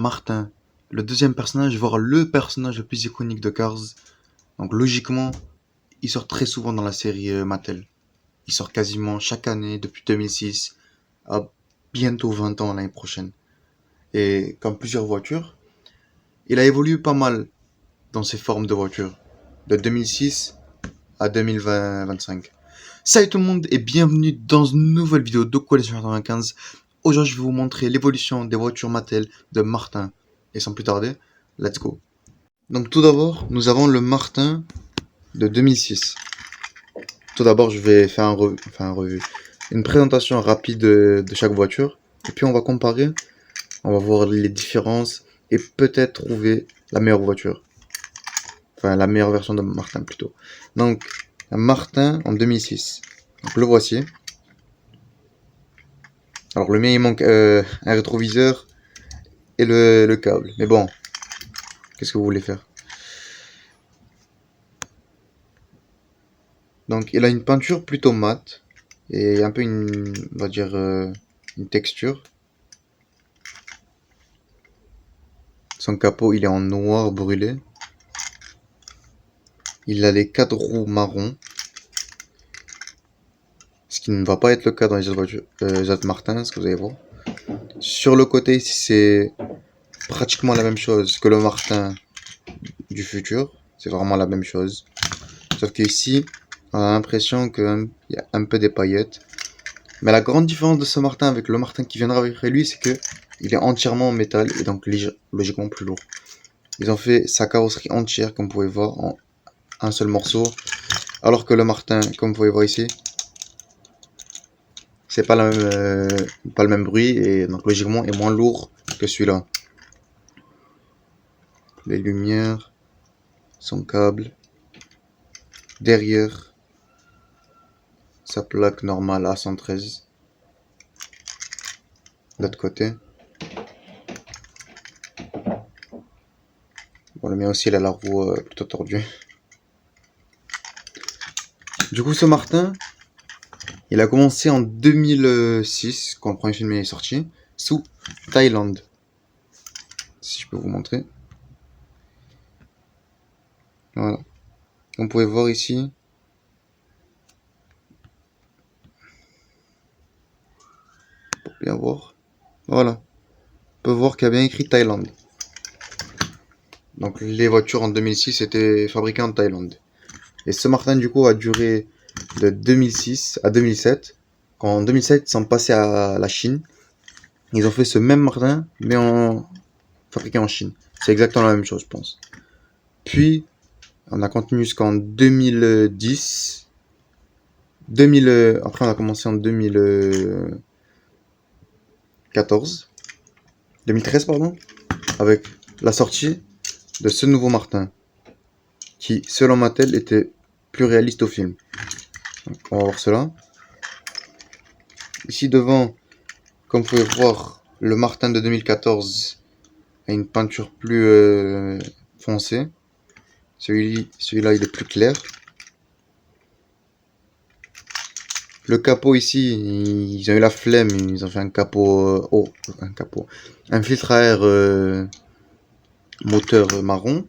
Martin, le deuxième personnage, voire le personnage le plus iconique de Cars. Donc logiquement, il sort très souvent dans la série Mattel. Il sort quasiment chaque année depuis 2006 à bientôt 20 ans l'année prochaine. Et comme plusieurs voitures, il a évolué pas mal dans ses formes de voitures, de 2006 à 2025. Salut tout le monde et bienvenue dans une nouvelle vidéo de Collection 95. Aujourd'hui je vais vous montrer l'évolution des voitures Mattel de Martin. Et sans plus tarder, let's go. Donc tout d'abord, nous avons le Martin de 2006. Tout d'abord, je vais faire un revue, une présentation rapide de chaque voiture. Et puis on va comparer, on va voir les différences et peut-être trouver la meilleure voiture. Enfin, la meilleure version de Martin plutôt. Donc, un Martin en 2006. Donc le voici. Alors le mien il manque un rétroviseur et le câble. Mais bon, qu'est-ce que vous voulez faire? Donc il a une peinture plutôt mate et un peu on va dire une texture. Son capot il est en noir brûlé. Il a les 4 roues marron. Ce qui ne va pas être le cas dans les autres voitures, les autres Martins, ce que vous allez voir. Sur le côté ici c'est pratiquement la même chose que le Martin du futur. C'est vraiment la même chose. Sauf qu'ici, on a l'impression qu'il y a un peu des paillettes. Mais la grande différence de ce Martin avec le Martin qui viendra avec lui, c'est que il est entièrement en métal et donc logiquement plus lourd. Ils ont fait sa carrosserie entière, comme vous pouvez voir, en un seul morceau. Alors que le Martin, comme vous pouvez voir ici, c'est pas pas le même bruit et donc logiquement est moins lourd que celui-là. Les lumières, son câble, derrière sa plaque normale A113. De l'autre côté. Bon, le mien aussi il a la roue plutôt tordue. Du coup ce Martin, il a commencé en 2006 quand le premier film est sorti, sous Thaïlande. Si je peux vous montrer. Voilà. Vous pouvez voir ici. Pour bien voir. Voilà. On peut voir qu'il y a bien écrit Thaïlande. Donc les voitures en 2006 étaient fabriquées en Thaïlande. Et ce Martin du coup a duré de 2006 à 2007. Quand en 2007 ils sont passés à la Chine. Ils ont fait ce même Martin mais fabriqué en Chine. C'est exactement la même chose je pense. Puis on a continué jusqu'en 2010. Après on a commencé en 2013 pardon, avec la sortie de ce nouveau Martin, qui selon Mattel était plus réaliste au film. Donc, on va voir cela. Ici devant, comme vous pouvez voir, le Martin de 2014 a une peinture plus foncée. Celui-là il est plus clair. Le capot ici, ils ont eu la flemme, ils ont fait un capot, un filtre à air moteur marron.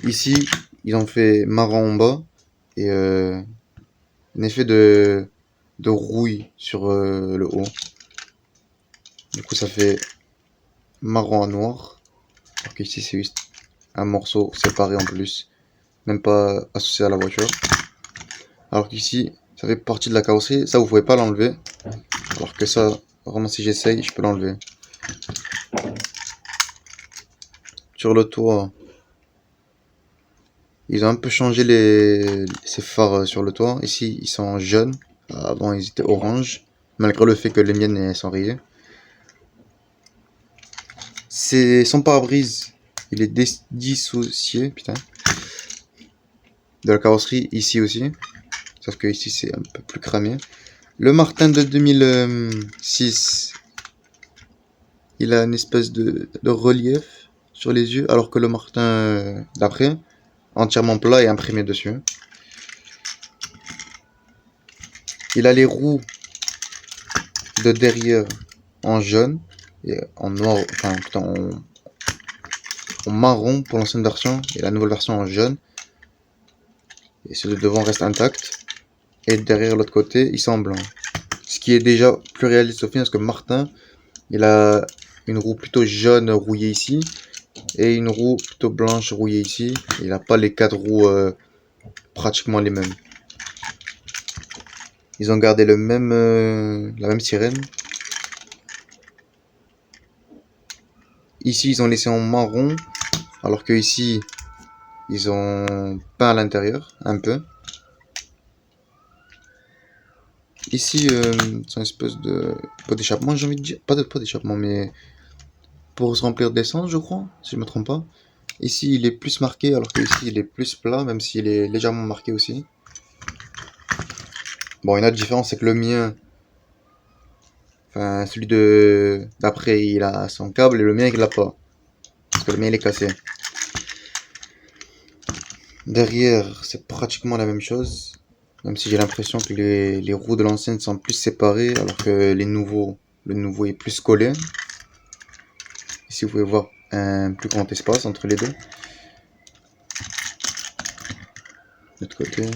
Ici, ils ont fait marron en bas et un effet de rouille sur le haut. Du coup, ça fait marron à noir. Alors qu'ici, c'est juste un morceau séparé en plus, même pas associé à la voiture. Alors qu'ici, ça fait partie de la carrosserie. Ça, vous pouvez pas l'enlever. Alors que ça, vraiment, si j'essaye, je peux l'enlever. Sur le toit, ils ont un peu changé ces phares sur le toit. Ici, ils sont jaunes. Avant, ils étaient orange. Malgré le fait que les miennes sont rayées. Son pare-brise, il est dissocié, putain, de la carrosserie ici aussi. Sauf que ici, c'est un peu plus cramé. Le Martin de 2006, il a une espèce de relief sur les yeux. Alors que le Martin d'après, entièrement plat et imprimé dessus. Il a les roues de derrière en jaune et en noir, enfin en en marron pour l'ancienne version et la nouvelle version en jaune. Et ceux de devant restent intacts. Et derrière l'autre côté, ils sont en blanc. Ce qui est déjà plus réaliste au final, parce que Martin, il a une roue plutôt jaune rouillée ici. Et une roue plutôt blanche rouillée ici. Il n'a pas les 4 roues pratiquement les mêmes. Ils ont gardé la même sirène. Ici, ils ont laissé en marron, alors que ici, ils ont peint à l'intérieur, un peu. Ici, c'est une espèce de pot d'échappement, j'ai envie de dire. Pas de pot d'échappement, mais pour se remplir d'essence, je crois, si je me trompe pas. Ici, il est plus marqué, alors que ici, il est plus plat, même s'il est légèrement marqué aussi. Bon, une autre différence, c'est que le mien, enfin, celui de d'après, il a son câble, et le mien, il l'a pas. Parce que le mien, il est cassé. Derrière, c'est pratiquement la même chose. Même si j'ai l'impression que les roues de l'ancienne sont plus séparées, alors que le nouveau est plus collé. Ici, vous pouvez voir un plus grand espace entre les deux. De l'autre côté.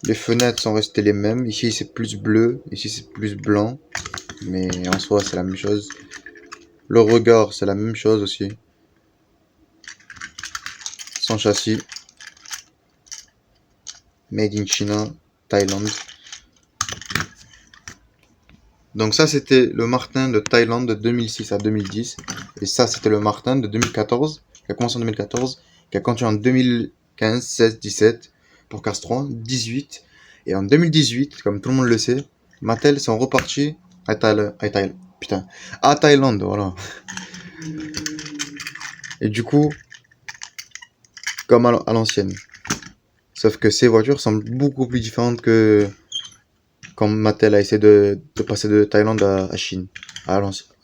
Les fenêtres sont restées les mêmes. Ici, c'est plus bleu. Ici, c'est plus blanc. Mais en soi, c'est la même chose. Le regard, c'est la même chose aussi. Son châssis. Made in China, Thaïlande. Donc ça, c'était le Martin de Thaïlande de 2006 à 2010. Et ça, c'était le Martin de 2014, qui a commencé en 2014, qui a continué en 2015, 16, 17, pour Cars 3, 18. Et en 2018, comme tout le monde le sait, Mattel sont repartis à Thaïlande, voilà. Et du coup, comme à l'ancienne. Sauf que ces voitures semblent beaucoup plus différentes que quand Mattel a essayé de passer de Thaïlande à Chine, à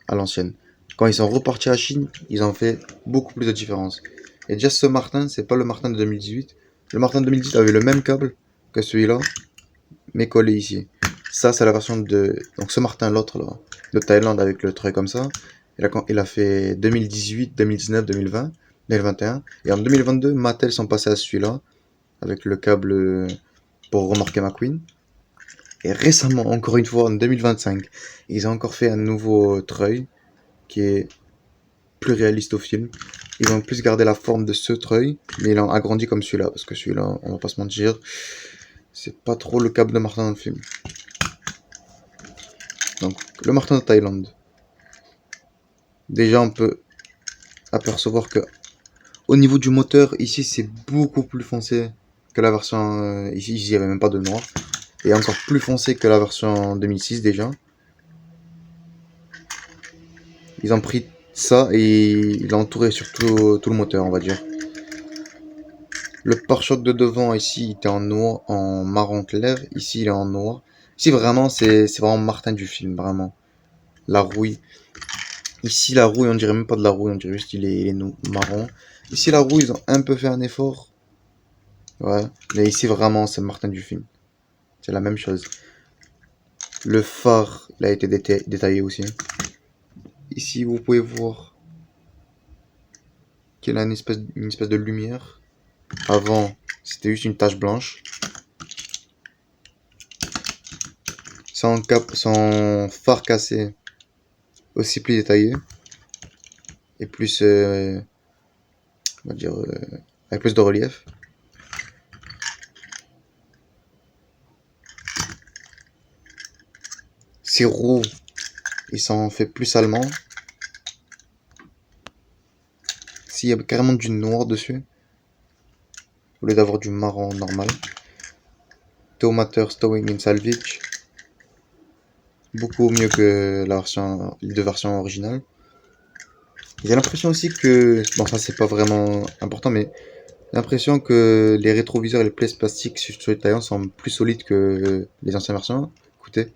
l'ancienne. Quand ils sont repartis à Chine, ils ont fait beaucoup plus de différence. Et déjà ce Martin, c'est pas le Martin de 2018. Le Martin de 2018 avait le même câble que celui-là, mais collé ici. Ça, c'est la version de... Donc ce Martin, l'autre là, de Thaïlande avec le trait comme ça, il a fait 2018, 2019, 2020, 2021. Et en 2022, Mattel sont passés à celui-là, avec le câble pour remorquer McQueen. Et récemment, encore une fois, en 2025, ils ont encore fait un nouveau treuil qui est plus réaliste au film. Ils ont plus gardé la forme de ce treuil, mais ils l'ont agrandi comme celui-là, parce que celui-là, on va pas se mentir, c'est pas trop le câble de Martin dans le film. Donc, le Martin de Thaïlande. Déjà, on peut apercevoir que au niveau du moteur, ici, c'est beaucoup plus foncé que la version... ici, il n'y avait même pas de noir. Et encore plus foncé que la version 2006 déjà. Ils ont pris ça et ils l'ont entouré sur tout le moteur, on va dire. Le pare-choc de devant ici, il était en noir, en marron clair. Ici, il est en noir. Ici, vraiment, c'est vraiment Martin du film, vraiment. La rouille. Ici, la rouille, on dirait même pas de la rouille, on dirait juste qu'il est marron. Ici, la rouille, ils ont un peu fait un effort. Ouais. Mais ici, vraiment, c'est Martin du film. C'est la même chose. Le phare, il a été détaillé aussi. Ici, vous pouvez voir qu'il a une espèce de lumière. Avant, c'était juste une tache blanche. Son phare cassé, aussi plus détaillé. Et plus, on va dire, avec plus de relief. Ses roues, ils sont fait plus allemands. S'il y a carrément du noir dessus, au lieu d'avoir du marron normal. Tow Stowing and Salvage. Beaucoup mieux que les deux versions originales. J'ai l'impression aussi que, bon ça c'est pas vraiment important, mais j'ai l'impression que les rétroviseurs et les pièces plastiques sur les Taycan sont plus solides que les anciennes versions. Écoutez.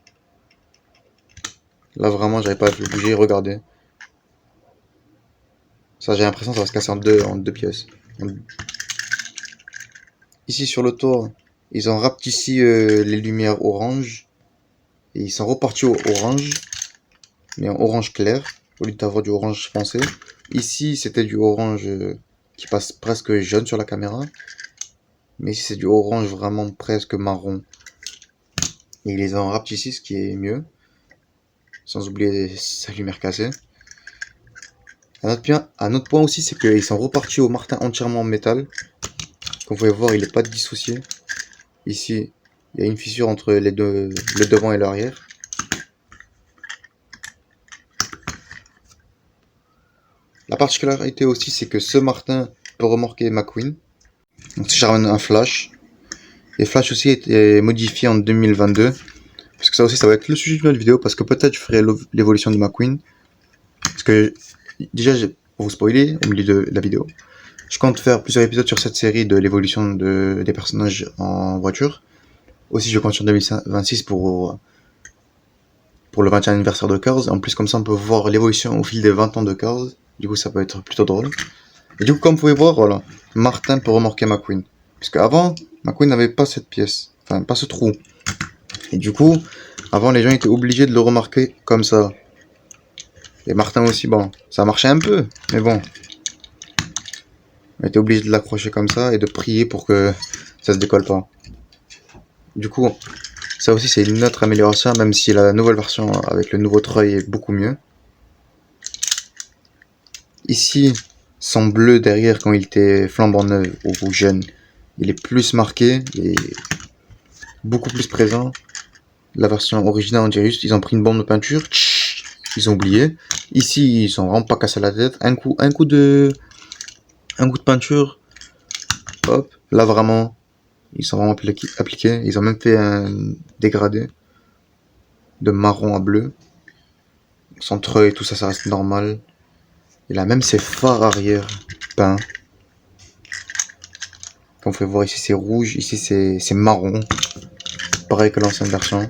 Là vraiment j'avais pas à le bouger, regardez. Ça j'ai l'impression que ça va se casser en deux pièces. Ici sur le toit, ils ont rapetissé les lumières orange. Et ils sont repartis au orange. Mais en orange clair. au lieu d'avoir du orange foncé. Ici, c'était du orange qui passe presque jaune sur la caméra. Mais ici, c'est du orange vraiment presque marron. Et ils les ont rapetissés, ce qui est mieux. Sans oublier sa lumière cassée. Un autre point aussi, c'est qu'ils sont repartis au martin entièrement en métal. Comme vous pouvez voir, il n'est pas dissocié. Ici, il y a une fissure entre les deux, le devant et l'arrière. La particularité aussi, c'est que ce martin peut remorquer McQueen. Donc si je ramène un flash. Et flash aussi a été modifié en 2022. Parce que ça aussi, ça va être le sujet de notre vidéo. Parce que peut-être je ferai l'évolution de McQueen. Parce que déjà, pour vous spoiler au milieu de la vidéo, je compte faire plusieurs épisodes sur cette série de l'évolution des personnages en voiture. Aussi, je compte sur 2026 pour le 20e anniversaire de Cars. En plus, comme ça, on peut voir l'évolution au fil des 20 ans de Cars. Du coup, ça peut être plutôt drôle. Et du coup, comme vous pouvez voir, voilà, Martin peut remorquer McQueen. Puisque avant, McQueen n'avait pas cette pièce. Enfin, pas ce trou. Et du coup, avant, les gens étaient obligés de le remarquer comme ça. Et Martin aussi, bon, ça marchait un peu, mais bon. On était obligé de l'accrocher comme ça et de prier pour que ça se décolle pas. Du coup, ça aussi c'est une autre amélioration, même si la nouvelle version avec le nouveau treuil est beaucoup mieux. Ici, son bleu derrière quand il était flambant neuf ou jeune, il est plus marqué, il est beaucoup plus présent. La version originale, on dirait juste ils ont pris une bombe de peinture, ils ont oublié. Ici, ils sont vraiment pas cassés la tête. Un coup de peinture, hop, là vraiment, ils sont vraiment appliqués. Ils ont même fait un dégradé de marron à bleu. Son treuil, tout ça, ça reste normal. Il a même ses phares arrière peints. Comme vous pouvez voir ici, c'est rouge, ici c'est marron. Pareil que l'ancienne version.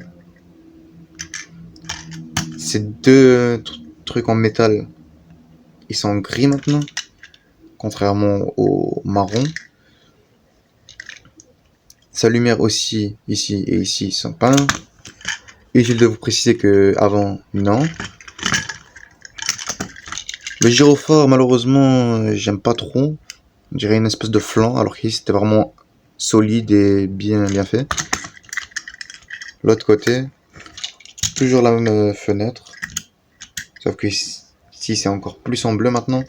Ces deux trucs en métal, ils sont gris maintenant, contrairement au marron. Sa lumière aussi, ici et ici, sont peints. Utile de vous préciser que avant, non. Le gyrophare, malheureusement, j'aime pas trop. On dirait une espèce de flanc, alors qu'ici c'était vraiment solide et bien fait. L'autre côté, toujours la même fenêtre. Sauf que ici c'est encore plus en bleu maintenant.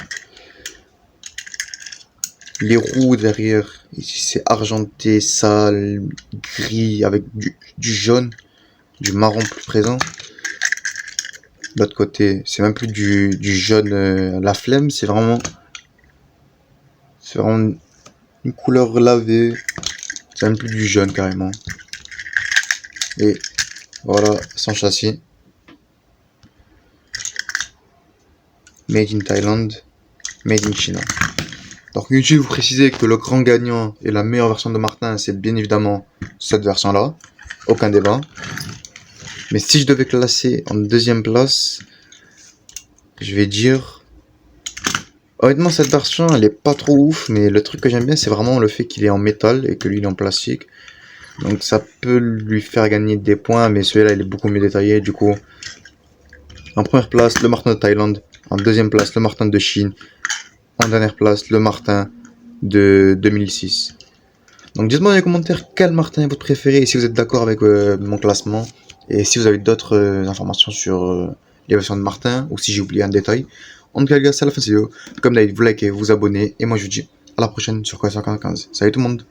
Les roues derrière, ici c'est argenté, sale, gris, avec du jaune, du marron plus présent. L'autre côté, c'est même plus du jaune la flemme, c'est vraiment une couleur lavée. C'est même plus du jaune carrément. Et voilà son châssis. Made in Thailand, Made in China. Donc inutile de vous préciser que le grand gagnant et la meilleure version de Martin, c'est bien évidemment cette version-là. Aucun débat. Mais si je devais classer en deuxième place, je vais dire... Honnêtement, cette version, elle est pas trop ouf, mais le truc que j'aime bien, c'est vraiment le fait qu'il est en métal et que lui, il est en plastique. Donc ça peut lui faire gagner des points, mais celui-là, il est beaucoup mieux détaillé. Du coup, en première place, le Martin de Thaïlande. En deuxième place, le Martin de Chine. En dernière place, le Martin de 2006. Donc dites-moi dans les commentaires quel Martin est votre préféré et si vous êtes d'accord avec mon classement. Et si vous avez d'autres informations sur les versions de Martin ou si j'ai oublié un détail. En tout cas les gars, c'est la fin de cette vidéo. Comme d'habitude, vous likez, vous abonnez et moi je vous dis à la prochaine sur Quoi 115. Salut tout le monde.